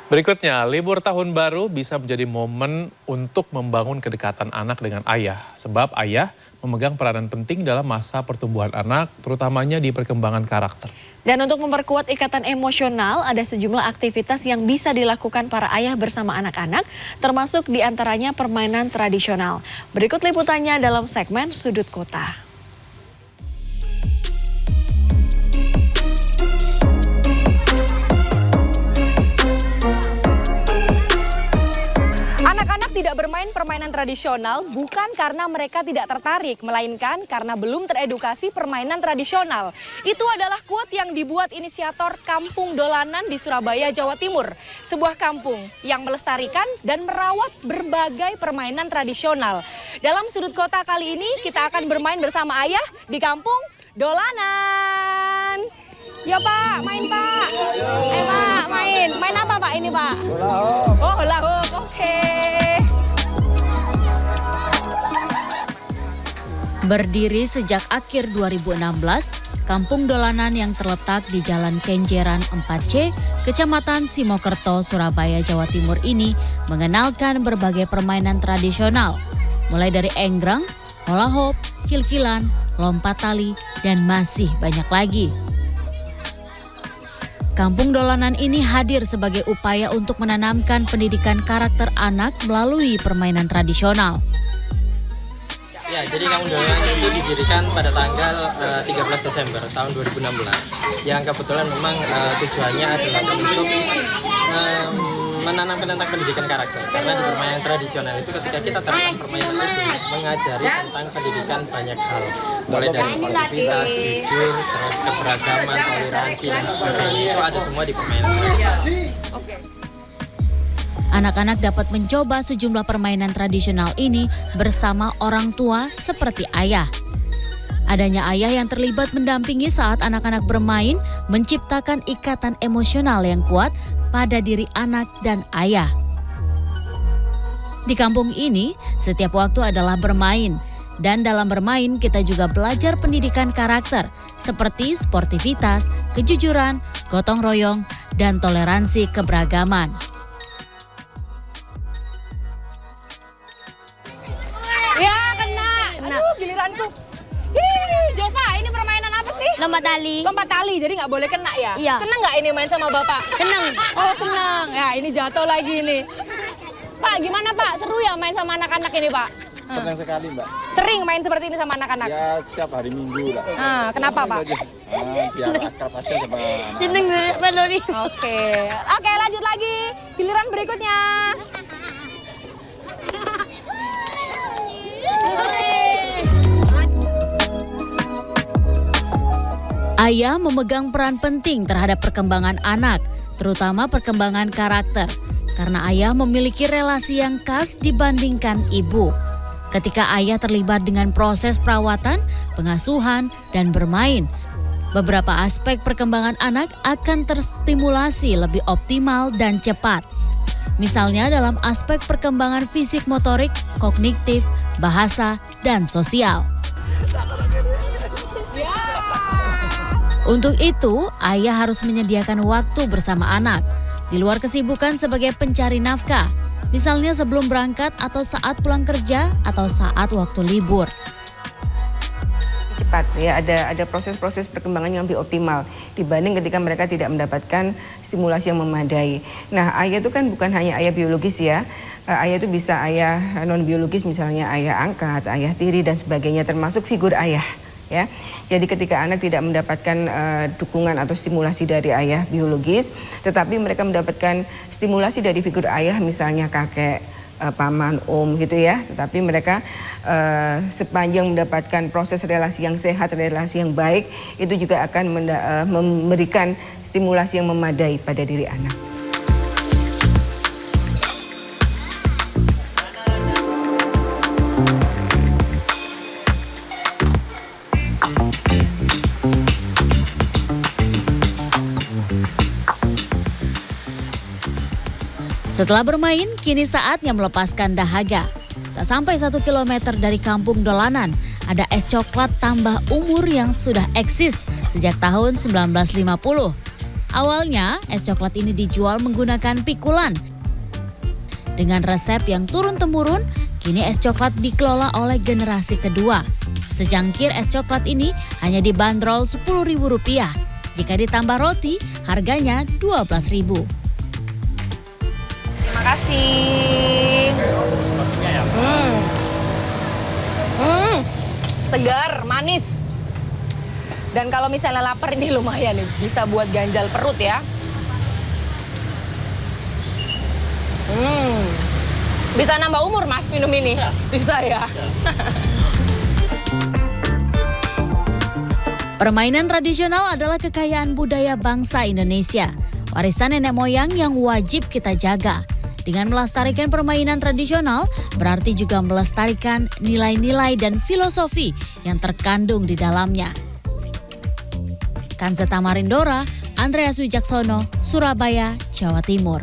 Berikutnya, libur tahun baru bisa menjadi momen untuk membangun kedekatan anak dengan ayah. Sebab ayah memegang peranan penting dalam masa pertumbuhan anak, terutamanya di perkembangan karakter. Dan untuk memperkuat ikatan emosional, ada sejumlah aktivitas yang bisa dilakukan para ayah bersama anak-anak, termasuk diantaranya permainan tradisional. Berikut liputannya dalam segmen Sudut Kota. Tidak bermain permainan tradisional bukan karena mereka tidak tertarik, melainkan karena belum teredukasi permainan tradisional. Itu adalah quote yang dibuat inisiator Kampung Dolanan di Surabaya, Jawa Timur. Sebuah kampung yang melestarikan dan merawat berbagai permainan tradisional. Dalam Sudut Kota kali ini kita akan bermain bersama ayah di Kampung Dolanan. Ya Pak, main Pak. Ayo Pak, main. Main apa Pak ini Pak? Hula hoop. Oh hula hoop, oke. Berdiri sejak akhir 2016, Kampung Dolanan yang terletak di Jalan Kenjeran 4C, Kecamatan Simokerto, Surabaya, Jawa Timur ini mengenalkan berbagai permainan tradisional, mulai dari enggrang, hula hoop, kil-kilan, lompat tali, dan masih banyak lagi. Kampung Dolanan ini hadir sebagai upaya untuk menanamkan pendidikan karakter anak melalui permainan tradisional. Ya, jadi Kampung Dolanan itu didirikan pada tanggal 13 Desember tahun 2016. Yang kebetulan memang tujuannya adalah untuk menanamkan tentang pendidikan karakter. Karena di permainan tradisional itu ketika kita terapkan permainan itu mengajari tentang pendidikan banyak hal. Mulai dari sportivitas, jujur, terus keberagaman, toleransi, dan sebagainya. Itu ada semua di permainan tradisional. Anak-anak dapat mencoba sejumlah permainan tradisional ini bersama orang tua seperti ayah. Adanya ayah yang terlibat mendampingi saat anak-anak bermain menciptakan ikatan emosional yang kuat pada diri anak dan ayah. Di kampung ini, setiap waktu adalah bermain. Dan dalam bermain kita juga belajar pendidikan karakter seperti sportivitas, kejujuran, gotong royong, dan toleransi keberagaman. Giliranku. Jova, ini permainan apa sih? Lompat tali. Lompat tali, jadi nggak boleh kena ya? Iya. Seneng nggak ini main sama Bapak? Seneng. Oh seneng, ya ini jatuh lagi nih. Pak, gimana Pak? Seru ya main sama anak-anak ini Pak? Senang sekali Mbak. Sering main seperti ini sama anak-anak? Ya setiap hari Minggu lah. Kenapa Pak? Biar akrab aja sama anak. Seneng Pak Doni. Oke, lanjut lagi. Giliran berikutnya. Ayah memegang peran penting terhadap perkembangan anak, terutama perkembangan karakter, karena ayah memiliki relasi yang khas dibandingkan ibu. Ketika ayah terlibat dengan proses perawatan, pengasuhan, dan bermain, beberapa aspek perkembangan anak akan terstimulasi lebih optimal dan cepat. Misalnya dalam aspek perkembangan fisik motorik, kognitif, bahasa, dan sosial. Untuk itu, ayah harus menyediakan waktu bersama anak, di luar kesibukan sebagai pencari nafkah, misalnya sebelum berangkat atau saat pulang kerja atau saat waktu libur. Cepat ya, ada proses-proses perkembangan yang lebih optimal dibanding ketika mereka tidak mendapatkan stimulasi yang memadai. Nah, ayah itu kan bukan hanya ayah biologis ya. Ayah itu bisa ayah non biologis, misalnya ayah angkat, ayah tiri dan sebagainya, termasuk figur ayah. Ya, jadi ketika anak tidak mendapatkan dukungan atau stimulasi dari ayah biologis, tetapi mereka mendapatkan stimulasi dari figur ayah, misalnya kakek, paman, om gitu ya. Tetapi mereka sepanjang mendapatkan proses relasi yang sehat, relasi yang baik, itu juga akan memberikan stimulasi yang memadai pada diri anak. Setelah bermain, kini saatnya melepaskan dahaga. Tak sampai 1 kilometer dari Kampung Dolanan, ada es coklat tambah umur yang sudah eksis sejak tahun 1950. Awalnya, es coklat ini dijual menggunakan pikulan. Dengan resep yang turun-temurun, kini es coklat dikelola oleh generasi kedua. Secangkir es coklat ini hanya dibanderol Rp10.000. Jika ditambah roti, harganya Rp12.000. Terima kasih. Segar, manis. Dan kalau misalnya lapar ini lumayan nih, bisa buat ganjal perut ya. Bisa nambah umur Mas minum ini? Bisa ya. Permainan tradisional adalah kekayaan budaya bangsa Indonesia, warisan nenek moyang yang wajib kita jaga. Dengan melestarikan permainan tradisional, berarti juga melestarikan nilai-nilai dan filosofi yang terkandung di dalamnya. Kanzata Marindora, Andreas Wijaksono, Surabaya, Jawa Timur.